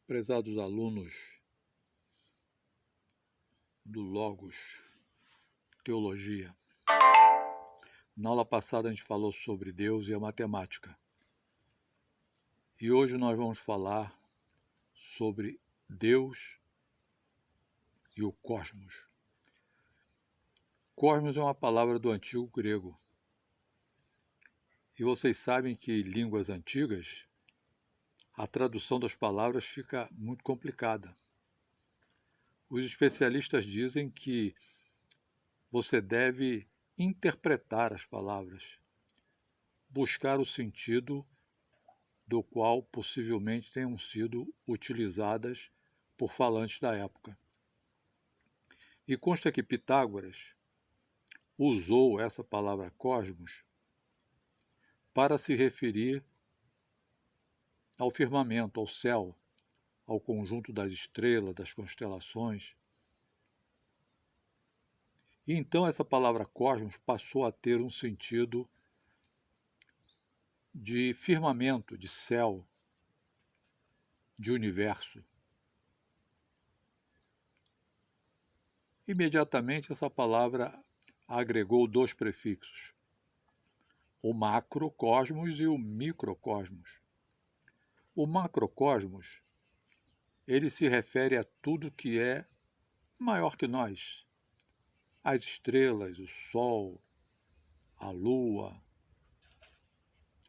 Prezados alunos do Logos Teologia, na aula passada a gente falou sobre Deus e a matemática. E hoje nós vamos falar sobre Deus e o cosmos. Cosmos é uma palavra do antigo grego. E vocês sabem que em línguas antigas a tradução das palavras fica muito complicada. Os especialistas dizem que você deve interpretar as palavras, buscar o sentido do qual possivelmente tenham sido utilizadas por falantes da época. E consta que Pitágoras usou essa palavra cosmos para se referir ao firmamento, ao céu, ao conjunto das estrelas, das constelações. E então essa palavra cosmos passou a ter um sentido de firmamento, de céu, de universo. Imediatamente essa palavra agregou dois prefixos, o macrocosmos e o microcosmos. O macrocosmos, ele se refere a tudo que é maior que nós. As estrelas, o sol, a lua,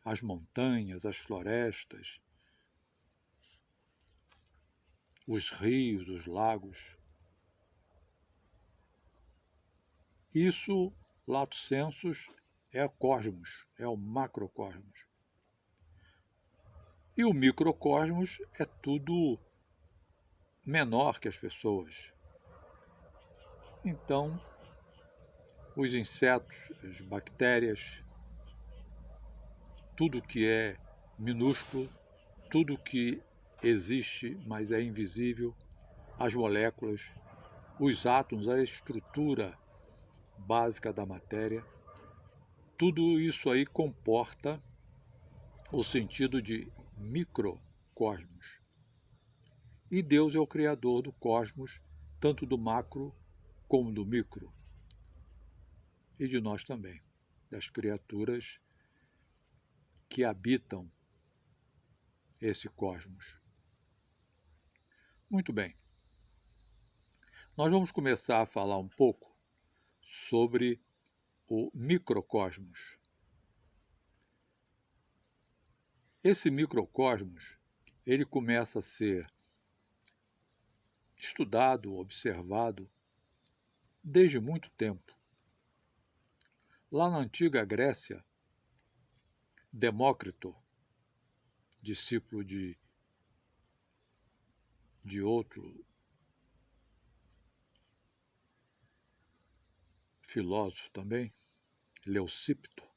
as montanhas, as florestas, os rios, os lagos. Isso, lato sensus, é o cosmos, é o macrocosmos. E o microcosmos é tudo menor que as pessoas. Então, os insetos, as bactérias, tudo que é minúsculo, tudo que existe, mas é invisível, as moléculas, os átomos, a estrutura básica da matéria, tudo isso aí comporta o sentido de microcosmos. E Deus é o criador do cosmos, tanto do macro como do micro. E de nós também, das criaturas que habitam esse cosmos. Muito bem. Nós vamos começar a falar um pouco sobre o microcosmos. Esse microcosmos, ele começa a ser estudado, observado desde muito tempo. Lá na antiga Grécia, Demócrito, discípulo de outro filósofo também, Leucipto,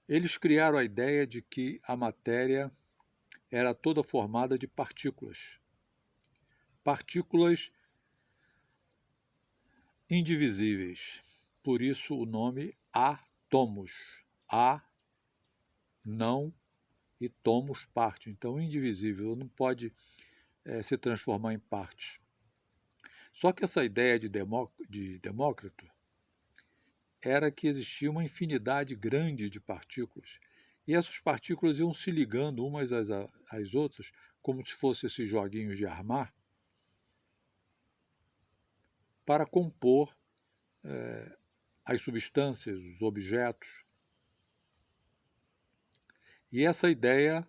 eles criaram a ideia de que a matéria era toda formada de partículas. Partículas indivisíveis. Por isso o nome átomos. A, não, e tomos, parte. Então, indivisível, não pode se transformar em partes. Só que essa ideia de Demócrito era que existia uma infinidade grande de partículas. E essas partículas iam se ligando umas às outras, como se fossem esses joguinhos de armar, para compor as substâncias, os objetos. E essa ideia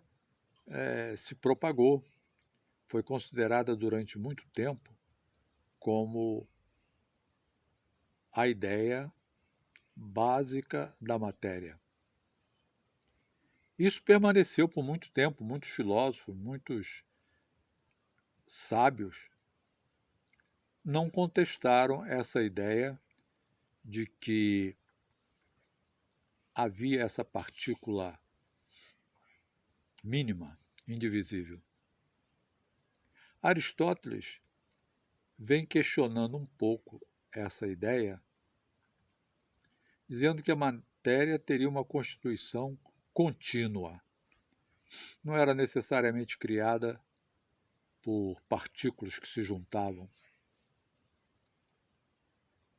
se propagou, foi considerada durante muito tempo como a ideia básica da matéria. Isso permaneceu por muito tempo, muitos filósofos, muitos sábios não contestaram essa ideia de que havia essa partícula mínima, indivisível. Aristóteles vem questionando um pouco essa ideia, dizendo que a matéria teria uma constituição contínua. não era necessariamente criada por partículas que se juntavam.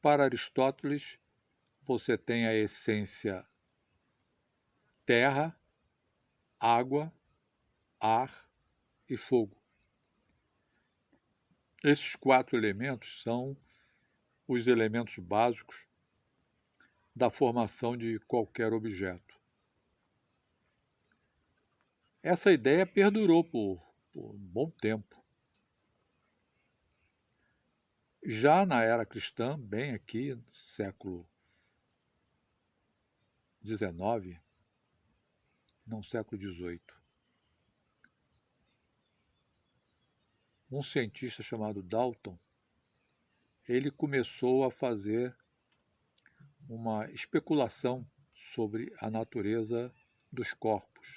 Para Aristóteles, você tem a essência terra, água, ar e fogo. Esses 4 elementos são os elementos básicos da formação de qualquer objeto. Essa ideia perdurou por um bom tempo. Já na era cristã, bem aqui, no século XIX, não século XVIII, um cientista chamado Dalton, ele começou a fazer uma especulação sobre a natureza dos corpos,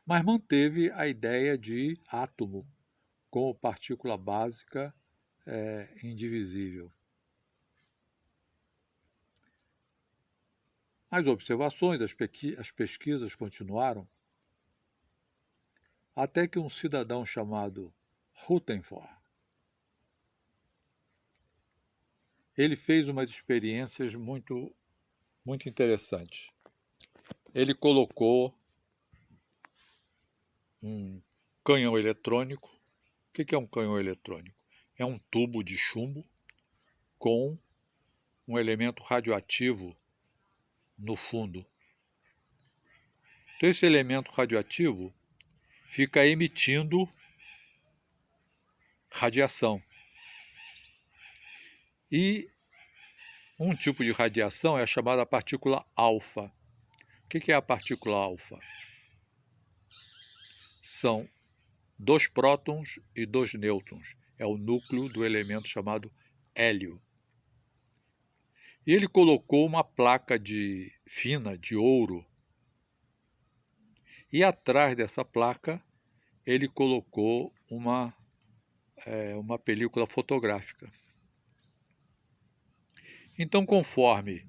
mas manteve a ideia de átomo como partícula básica indivisível. As observações, as pesquisas continuaram, até que um cidadão chamado Rutherford, ele fez umas experiências muito interessantes. Ele colocou um canhão eletrônico. O que é um canhão eletrônico? É um tubo de chumbo com um elemento radioativo no fundo. Então, esse elemento radioativo fica emitindo radiação. E um tipo de radiação é a chamada partícula alfa. O que é a partícula alfa? São 2 prótons e 2 nêutrons. É o núcleo do elemento chamado hélio. E ele colocou uma placa fina de ouro. E atrás dessa placa, ele colocou uma película fotográfica. Então, conforme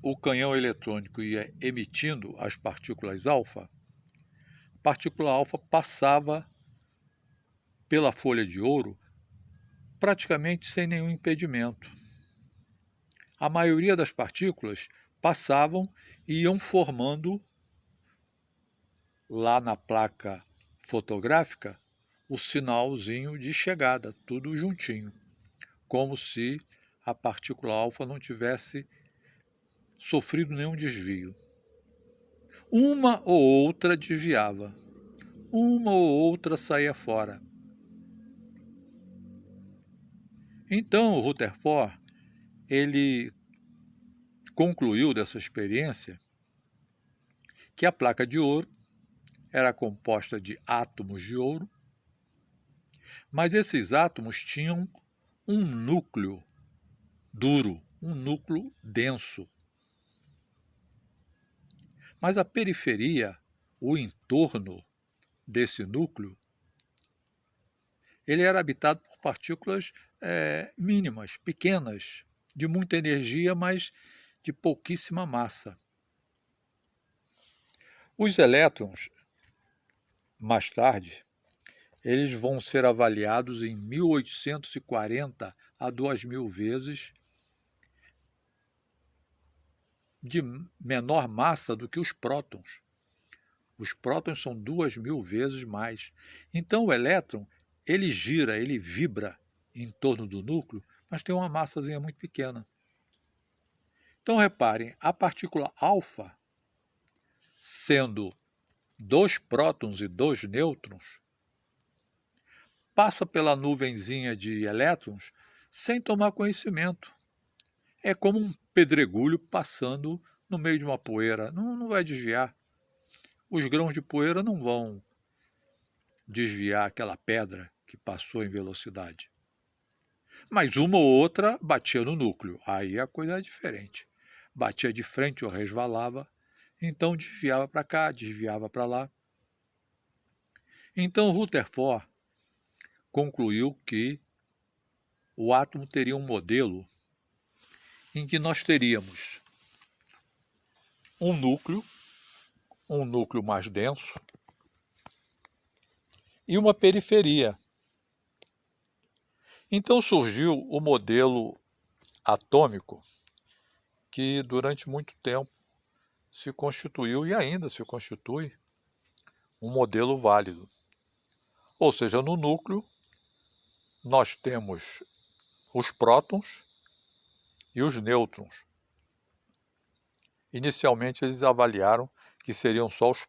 o canhão eletrônico ia emitindo as partículas alfa, a partícula alfa passava pela folha de ouro praticamente sem nenhum impedimento. A maioria das partículas passavam e iam formando lá na placa fotográfica o sinalzinho de chegada, tudo juntinho, como se a partícula alfa não tivesse sofrido nenhum desvio. Uma ou outra desviava, uma ou outra saía fora. Então, o Rutherford, ele concluiu dessa experiência que a placa de ouro era composta de átomos de ouro, mas esses átomos tinham um núcleo duro, um núcleo denso. Mas a periferia, o entorno desse núcleo, ele era habitado por partículas mínimas, pequenas, de muita energia, mas de pouquíssima massa. Os elétrons, mais tarde, eles vão ser avaliados em 1840 a 2000 vezes de menor massa do que os prótons. Os prótons são 2000 vezes mais. Então o elétron, ele gira, ele vibra em torno do núcleo, mas tem uma massazinha muito pequena. Então reparem, a partícula alfa, sendo 2 prótons e 2 nêutrons, passa pela nuvenzinha de elétrons sem tomar conhecimento. É como um pedregulho passando no meio de uma poeira, não vai desviar. Os grãos de poeira não vão desviar aquela pedra que passou em velocidade. Mas uma ou outra batia no núcleo, aí a coisa é diferente. Batia de frente ou resvalava, então desviava para cá, desviava para lá. Então Rutherford concluiu que o átomo teria um modelo em que nós teríamos um núcleo um núcleo mais denso e uma periferia. Então surgiu o modelo atômico, que durante muito tempo se constituiu e ainda se constitui um modelo válido. Ou seja, no núcleo nós temos os prótons e os nêutrons. Inicialmente eles avaliaram que seriam só os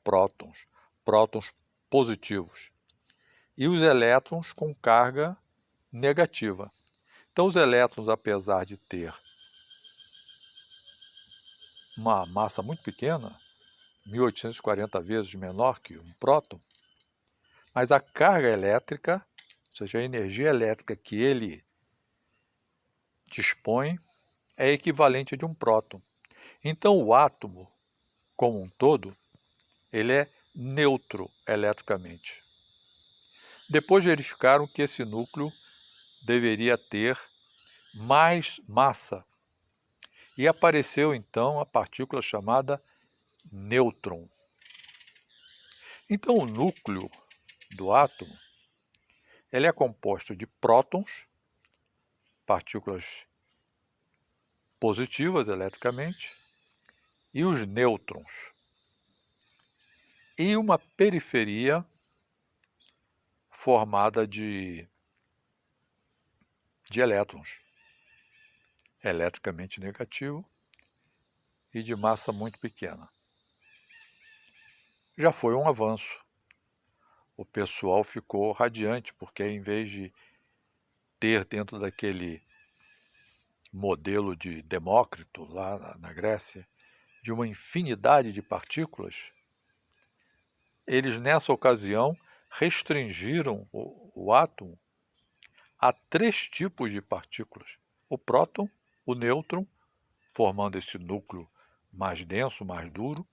prótons positivos, e os elétrons com carga negativa. Então os elétrons, apesar de ter uma massa muito pequena, 1840 vezes menor que um próton, mas a carga elétrica, ou seja, a energia elétrica que ele dispõe, é equivalente a de um próton. Então o átomo, como um todo, ele é neutro eletricamente. Depois verificaram que esse núcleo deveria ter mais massa, e apareceu então a partícula chamada nêutron. Então o núcleo do átomo, ele é composto de prótons, partículas positivas eletricamente, e os nêutrons, e uma periferia formada de elétrons, eletricamente negativo e de massa muito pequena. Já foi um avanço. O pessoal ficou radiante, porque em vez de ter dentro daquele modelo de Demócrito, lá na Grécia, de uma infinidade de partículas, eles nessa ocasião restringiram o átomo a 3 tipos de partículas: o próton, o nêutron, formando esse núcleo mais denso, mais duro,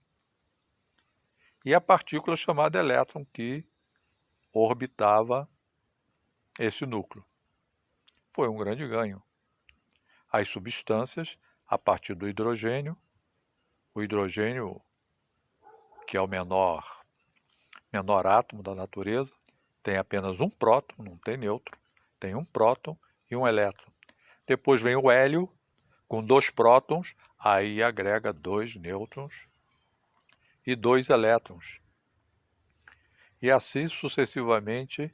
e a partícula chamada elétron, que orbitava esse núcleo. Foi um grande ganho. As substâncias, a partir do hidrogênio, o hidrogênio, que é o menor átomo da natureza, tem apenas um próton, não tem nêutron, tem um próton e um elétron. Depois vem o hélio, com 2 prótons, aí agrega 2 nêutrons e 2 elétrons. E assim sucessivamente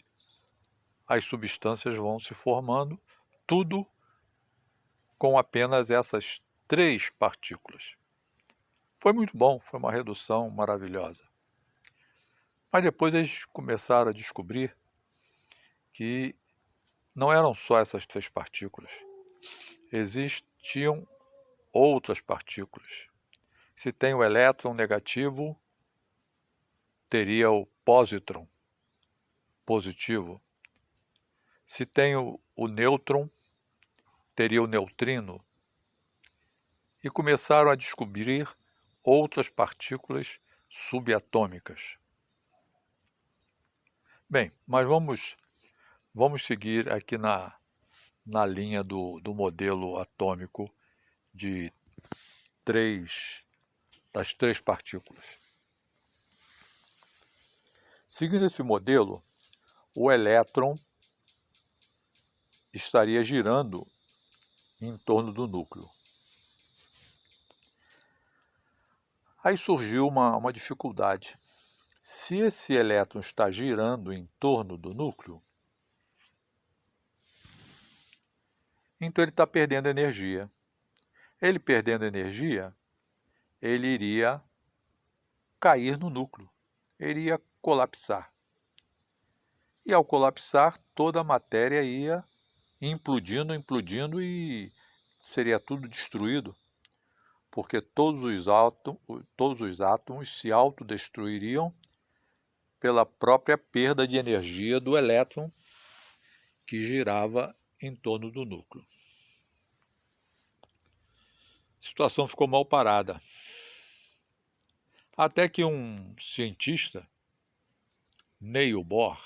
as substâncias vão se formando, tudo com apenas essas 3 partículas. Foi muito bom, foi uma redução maravilhosa. Mas depois eles começaram a descobrir que não eram só essas 3 partículas. Existiam outras partículas. Se tem o elétron negativo, teria o pósitron positivo. Se tem o nêutron, teria o neutrino. E começaram a descobrir outras partículas subatômicas. Bem, mas vamos seguir aqui na linha do modelo atômico das 3 partículas. Seguindo esse modelo, o elétron estaria girando em torno do núcleo. Aí surgiu uma dificuldade. Se esse elétron está girando em torno do núcleo, então ele está perdendo energia. Ele perdendo energia, ele iria cair no núcleo, ele iria colapsar. E ao colapsar, toda a matéria ia implodindo e seria tudo destruído, porque todos os átomos se autodestruiriam pela própria perda de energia do elétron que girava em torno do núcleo. A situação ficou mal parada. Até que um cientista, Niels Bohr,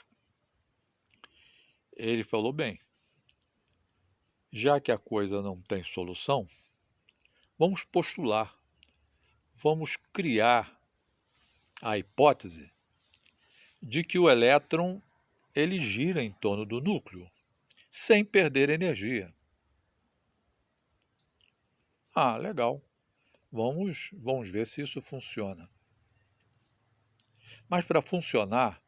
ele falou: bem, já que a coisa não tem solução, vamos postular, vamos criar a hipótese de que o elétron ele gira em torno do núcleo, sem perder energia. Ah, legal. Vamos ver se isso funciona. Mas para funcionar,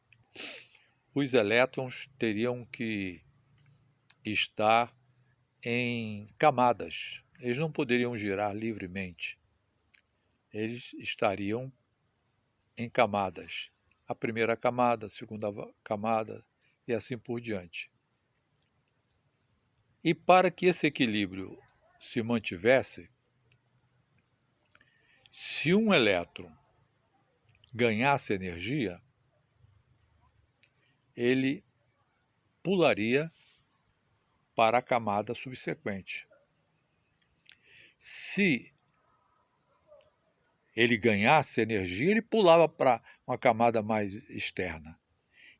os elétrons teriam que estar em camadas. Eles não poderiam girar livremente. Eles estariam em camadas. A primeira camada, a segunda camada e assim por diante. E para que esse equilíbrio se mantivesse, se um elétron ganhasse energia, ele pularia para a camada subsequente. Se ele ganhasse energia, ele pulava para uma camada mais externa.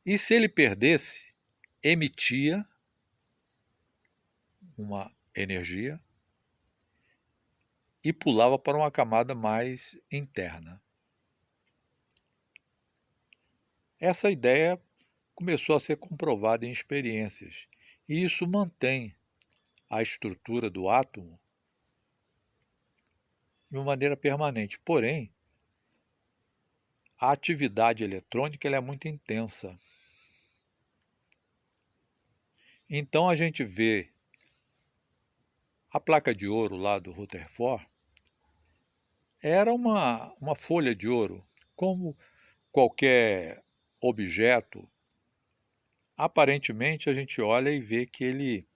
E se ele perdesse, emitia uma energia e pulava para uma camada mais interna. Essa ideia começou a ser comprovada em experiências, e isso mantém a estrutura do átomo de uma maneira permanente. Porém, a atividade eletrônica ela é muito intensa. Então a gente vê a placa de ouro lá do Rutherford, era uma folha de ouro, como qualquer objeto. Aparentemente a gente olha e vê que ele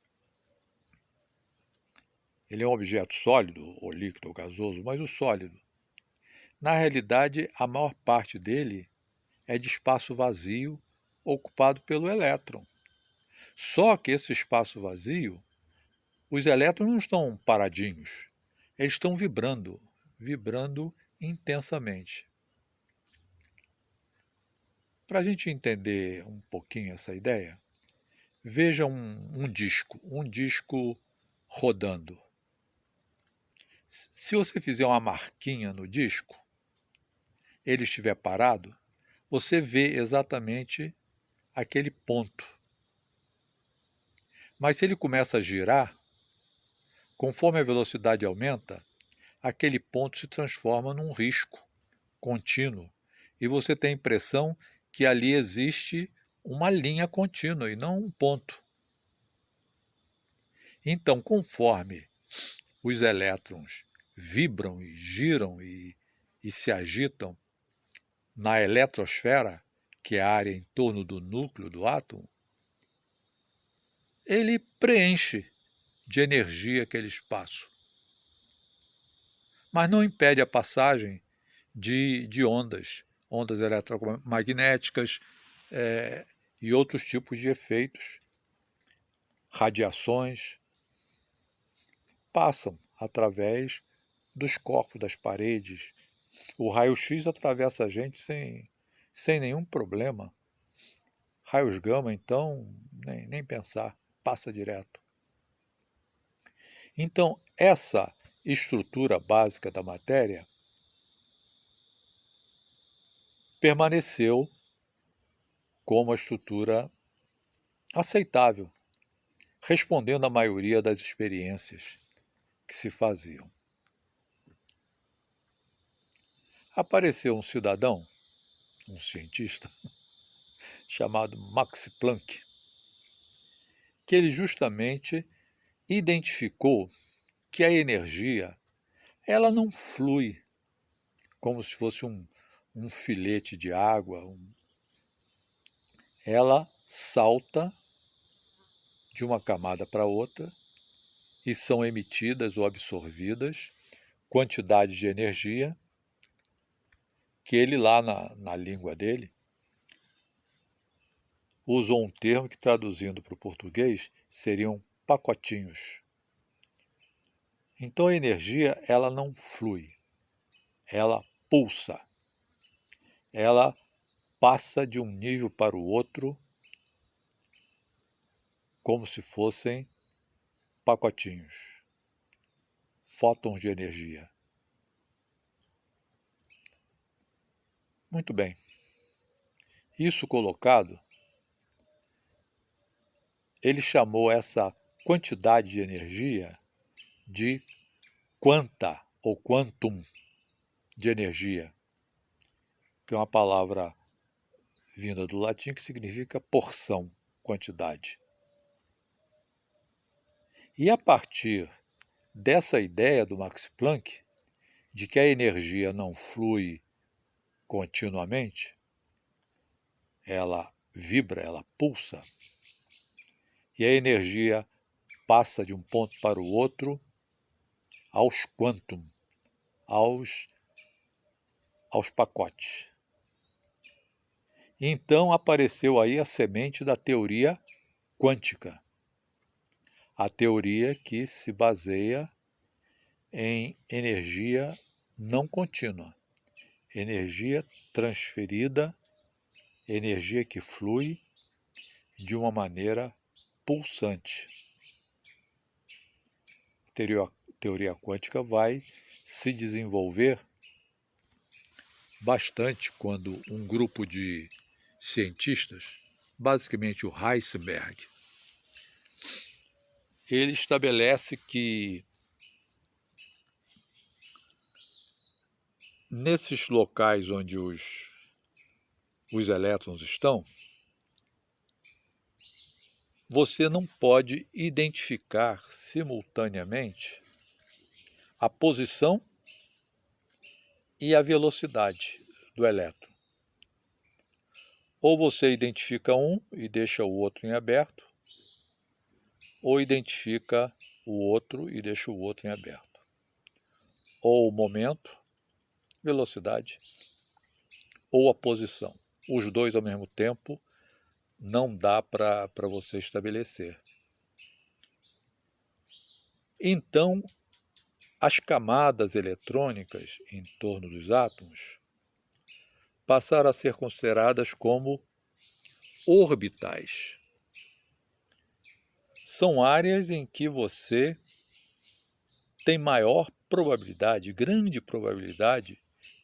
é um objeto sólido, ou líquido, ou gasoso, mas o sólido. Na realidade, a maior parte dele é de espaço vazio ocupado pelo elétron. Só que esse espaço vazio, os elétrons não estão paradinhos, eles estão vibrando intensamente. Para a gente entender um pouquinho essa ideia, veja um disco rodando. Se você fizer uma marquinha no disco, ele estiver parado, você vê exatamente aquele ponto. Mas se ele começa a girar, conforme a velocidade aumenta, aquele ponto se transforma num risco contínuo e você tem a impressão que ali existe uma linha contínua e não um ponto. Então, conforme os elétrons vibram e giram e se agitam na eletrosfera, que é a área em torno do núcleo do átomo, ele preenche de energia aquele espaço. Mas não impede a passagem de ondas eletromagnéticas e outros tipos de efeitos, radiações, passam através dos corpos, das paredes. O raio-x atravessa a gente sem nenhum problema. Raios gama, então, nem pensar, passa direto. Então, essa estrutura básica da matéria permaneceu como a estrutura aceitável, respondendo à maioria das experiências que se faziam. Apareceu um cidadão, um cientista, chamado Max Planck, que ele justamente identificou que a energia ela não flui como se fosse um filete de água. Ela salta de uma camada para outra e são emitidas ou absorvidas quantidades de energia que ele lá na língua dele usou um termo que, traduzindo para o português, seriam pacotinhos. Então a energia ela não flui, ela pulsa, ela passa de um nível para o outro como se fossem pacotinhos, fótons de energia. Muito bem. Isso colocado, ele chamou essa quantidade de energia de quanta ou quantum de energia, que é uma palavra vinda do latim que significa porção, quantidade. E a partir dessa ideia do Max Planck, de que a energia não flui continuamente, ela vibra, ela pulsa, e a energia passa de um ponto para o outro aos quantum, aos pacotes. Então apareceu aí a semente da teoria quântica, a teoria que se baseia em energia não contínua, energia transferida, energia que flui de uma maneira pulsante. A teoria quântica vai se desenvolver bastante quando um grupo de cientistas, basicamente o Heisenberg, ele estabelece que nesses locais onde os elétrons estão, você não pode identificar simultaneamente a posição e a velocidade do elétron. Ou você identifica um e deixa o outro em aberto, ou identifica o outro e deixa o outro em aberto. Ou o momento, velocidade, ou a posição. Os dois ao mesmo tempo não dá para você estabelecer. Então, as camadas eletrônicas em torno dos átomos passaram a ser consideradas como orbitais. São áreas em que você tem maior probabilidade, grande probabilidade,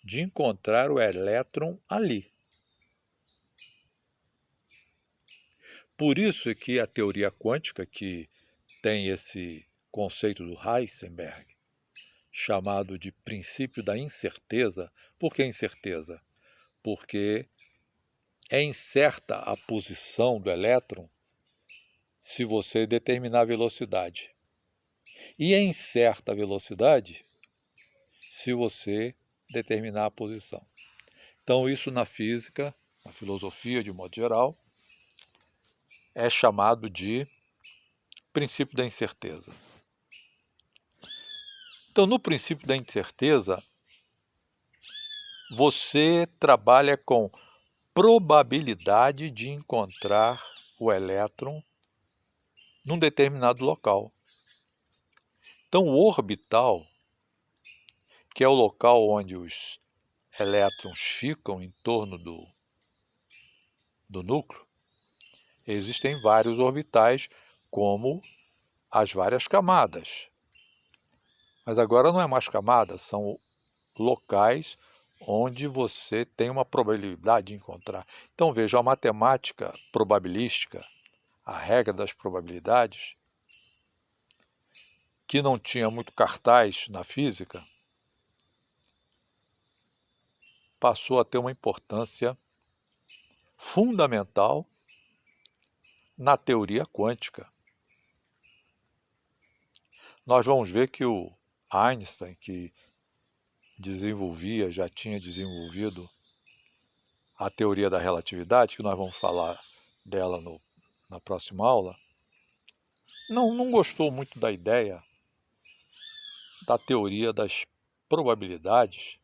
de encontrar o elétron ali. Por isso é que a teoria quântica, que tem esse conceito do Heisenberg, chamado de princípio da incerteza. Por que incerteza? Porque é incerta a posição do elétron se você determinar a velocidade. E é incerta a velocidade se você determinar a posição. Então, isso na física, na filosofia de modo geral, é chamado de princípio da incerteza. Então, no princípio da incerteza, você trabalha com probabilidade de encontrar o elétron num determinado local. Então, o orbital, que é o local onde os elétrons ficam em torno do núcleo, existem vários orbitais, como as várias camadas. Mas agora não é mais camada, são locais onde você tem uma probabilidade de encontrar. Então veja, a matemática probabilística, a regra das probabilidades, que não tinha muito cartaz na física, passou a ter uma importância fundamental na teoria quântica. Nós vamos ver que o Einstein, que já tinha desenvolvido a teoria da relatividade, que nós vamos falar dela na próxima aula, não gostou muito da ideia da teoria das probabilidades,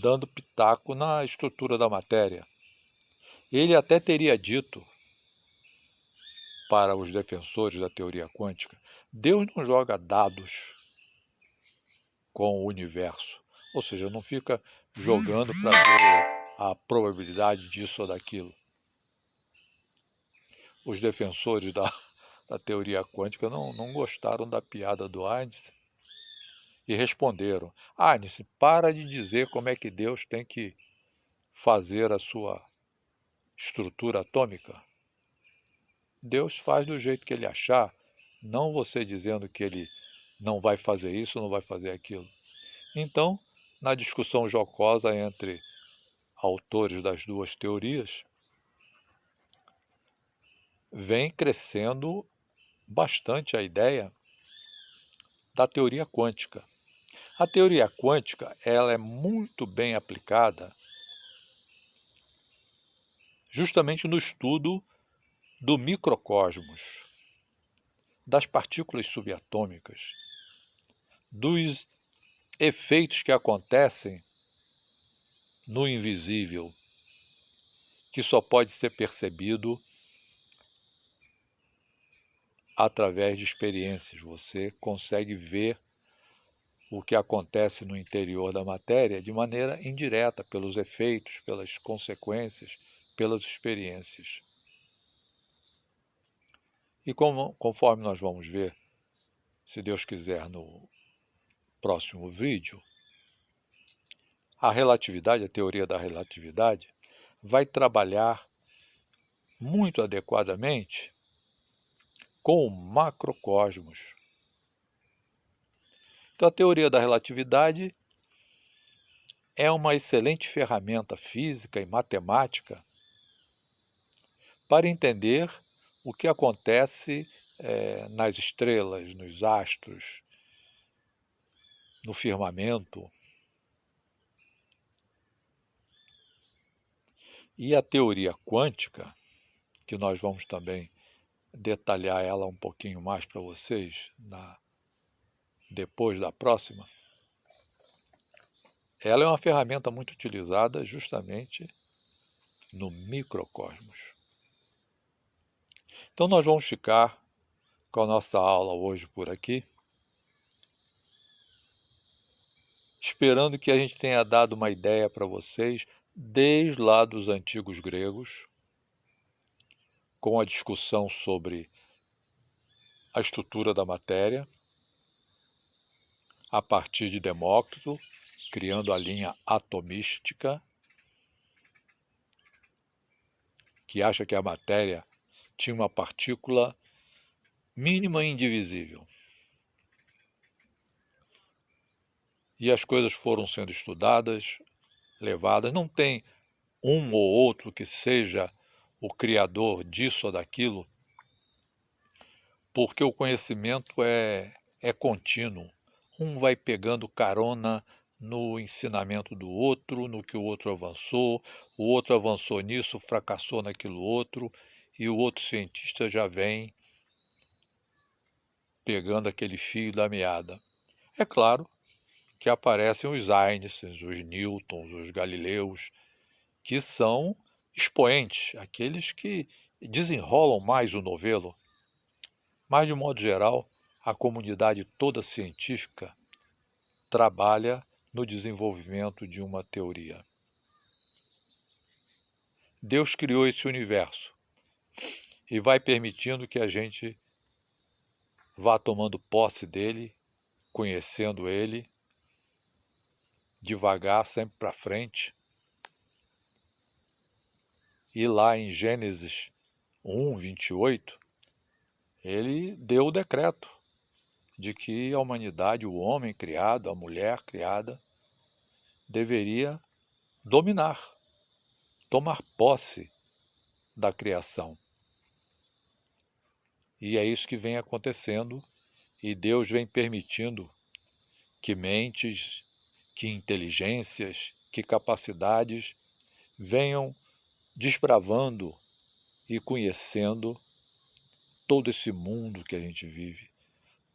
dando pitaco na estrutura da matéria. Ele até teria dito para os defensores da teoria quântica: Deus não joga dados com o universo, ou seja, não fica jogando para ver a probabilidade disso ou daquilo. Os defensores da teoria quântica não gostaram da piada do Einstein e responderam: Einstein, para de dizer como é que Deus tem que fazer a sua estrutura atômica? Deus faz do jeito que Ele achar, não você dizendo que Ele não vai fazer isso, não vai fazer aquilo. Então, na discussão jocosa entre autores das duas teorias, vem crescendo bastante a ideia da teoria quântica. A teoria quântica, ela é muito bem aplicada justamente no estudo do microcosmos, das partículas subatômicas, dos efeitos que acontecem no invisível, que só pode ser percebido através de experiências. Você consegue ver o que acontece no interior da matéria de maneira indireta, pelos efeitos, pelas consequências, pelas experiências. E conforme nós vamos ver, se Deus quiser, no próximo vídeo, a relatividade, a teoria da relatividade, vai trabalhar muito adequadamente com o macrocosmos. Então, a teoria da relatividade é uma excelente ferramenta física e matemática para entender o que acontece nas estrelas, nos astros, no firmamento. E a teoria quântica, que nós vamos também detalhar ela um pouquinho mais para vocês depois da próxima, ela é uma ferramenta muito utilizada justamente no microcosmos. Então nós vamos ficar com a nossa aula hoje por aqui, esperando que a gente tenha dado uma ideia para vocês desde lá dos antigos gregos, com a discussão sobre a estrutura da matéria, a partir de Demócrito, criando a linha atomística, que acha que a matéria tinha uma partícula mínima e indivisível. E as coisas foram sendo estudadas, levadas. Não tem um ou outro que seja o criador disso ou daquilo, porque o conhecimento é contínuo. Um vai pegando carona no ensinamento do outro, no que o outro avançou nisso, fracassou naquilo outro, e o outro cientista já vem pegando aquele fio da meada. É claro que aparecem os Einsteins, os Newtons, os Galileus, que são expoentes, aqueles que desenrolam mais o novelo. Mas, de modo geral, a comunidade toda científica trabalha no desenvolvimento de uma teoria. Deus criou esse universo e vai permitindo que a gente vá tomando posse dele, conhecendo ele, devagar, sempre para frente. E lá em Gênesis 1, 28, ele deu o decreto de que a humanidade, o homem criado, a mulher criada, deveria dominar, tomar posse da criação. E é isso que vem acontecendo, e Deus vem permitindo que mentes, que inteligências, que capacidades venham desbravando e conhecendo todo esse mundo que a gente vive,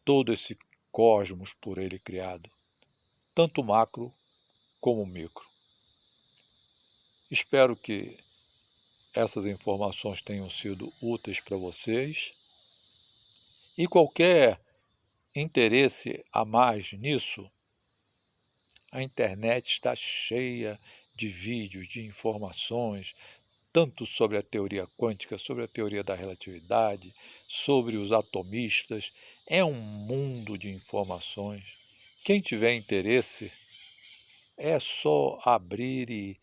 todo esse cosmos por ele criado, tanto macro como micro. Espero que essas informações tenham sido úteis para vocês, e qualquer interesse a mais nisso, a internet está cheia de vídeos, de informações, tanto sobre a teoria quântica, sobre a teoria da relatividade, sobre os atomistas. É um mundo de informações. Quem tiver interesse, é só abrir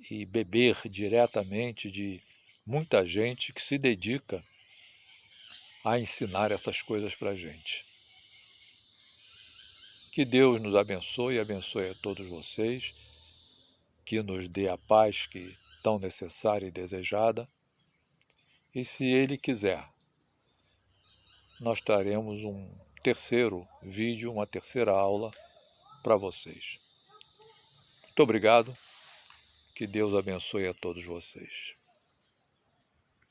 e beber diretamente de muita gente que se dedica a ensinar essas coisas para a gente. Que Deus nos abençoe e abençoe a todos vocês, que nos dê a paz que tão necessária e desejada, e se Ele quiser, nós traremos um terceiro vídeo, uma terceira aula para vocês. Muito obrigado, que Deus abençoe a todos vocês.